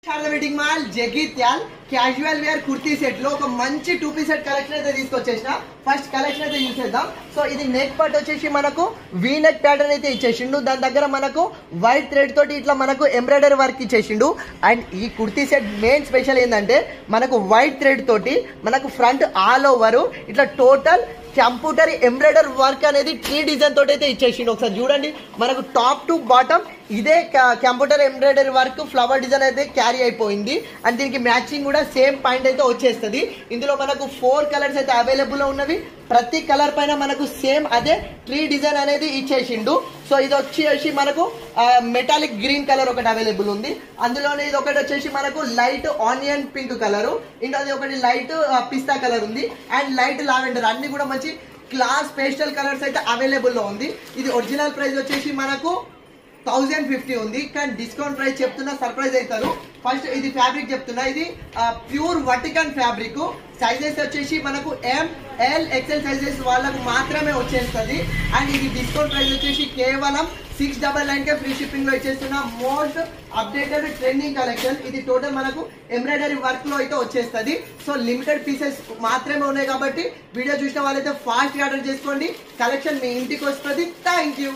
Wedding mall Jagtial casual wear kurti set లో ఒక మంచి 2 పీస్ సెట్ కలెక్షన్ అయితే తీసుకొచ్చేసిన. ఫస్ట్ కలెక్షన్ అయితే చూసేద్దాం. సో ఇది నెక్ పార్ట్ వచ్చేసి మనకు వీ నెక్ ప్యాటర్న్ అయితే ఇచ్చేసిండు. దాని దగ్గర మనకు వైట్ థ్రెడ్ తోటి ఇట్లా మనకు ఎంబ్రాయిడరీ వర్క్ ఇచ్చేసిండు. అండ్ ఈ కుర్తీ సెట్ మెయిన్ స్పెషల్ ఏంటంటే మనకు వైట్ థ్రెడ్ తోటి మనకు ఫ్రంట్ ఆల్ ఓవర్ ఇట్లా టోటల్ కంప్యూటర్ ఎంబ్రాయిడరీ వర్క్ అనేది ట్రీ డిజైన్ తోటి అయితే ఇచ్చేసిండు. ఒకసారి చూడండి, మనకు టాప్ టు బాటమ్ ఇదే computer embroidery work flower design అయితే క్యారీ అయిపోయింది. అండ్ దీనికి మ్యాచింగ్ కూడా సేమ్ పాయింట్ అయితే వచ్చేస్తుంది. ఇందులో మనకు 4 కలర్స్ అయితే అవైలబుల్ ఉన్నవి. ప్రతి కలర్ పైన మనకు సేమ్ అదే ట్రీ డిజైన్ అనేది ఇచ్చేసిండు. సో ఇది వచ్చేసి మనకు మెటాలిక్ గ్రీన్ కలర్ ఒకటి అవైలబుల్ ఉంది. అందులోనే ఇది ఒకటి వచ్చేసి మనకు లైట్ ఆనియన్ పింక్ కలర్, ఇంకోది ఒకటి లైట్ పిస్తా కలర్ ఉంది. అండ్ లైట్ లావెండర్, అన్ని కూడా మంచి క్లాస్ పేస్టల్ కలర్స్ అయితే అవైలబుల్ లో ఉంది. ఇది ఒరిజినల్ ప్రైస్ వచ్చేసి మనకు 1050 ఉంది. కానీ డిస్కౌంట్ ప్రైస్ చెప్తున్నా, సర్ప్రైజ్ అవుతారు. ఫస్ట్ ఇది ఫ్యాబ్రిక్ చెప్తున్నా, ఇది ప్యూర్ వర్టికన్ ఫ్యాబ్రిక్. సైజెస్ వచ్చేసి మనకు ML XL సైజెస్ వాళ్ళకు మాత్రమే వచ్చేస్తుంది. అండ్ ఇది డిస్కౌంట్ ప్రైస్ వచ్చేసి కేవలం 699 ఫ్రీ షిప్పింగ్ లో ఇచ్చేస్తున్న మోస్ట్ అప్డేటెడ్ ట్రెండింగ్ కలెక్షన్. ఇది టోటల్ మనకు ఎంబ్రాయిడరీ వర్క్ లో అయితే వచ్చేస్తుంది. సో లిమిటెడ్ పీసెస్ మాత్రమే ఉన్నాయి కాబట్టి వీడియో చూసిన వాళ్ళైతే ఫాస్ట్ ఆర్డర్ చేసుకోండి. కలెక్షన్ మీ ఇంటికి వస్తుంది. Thank you.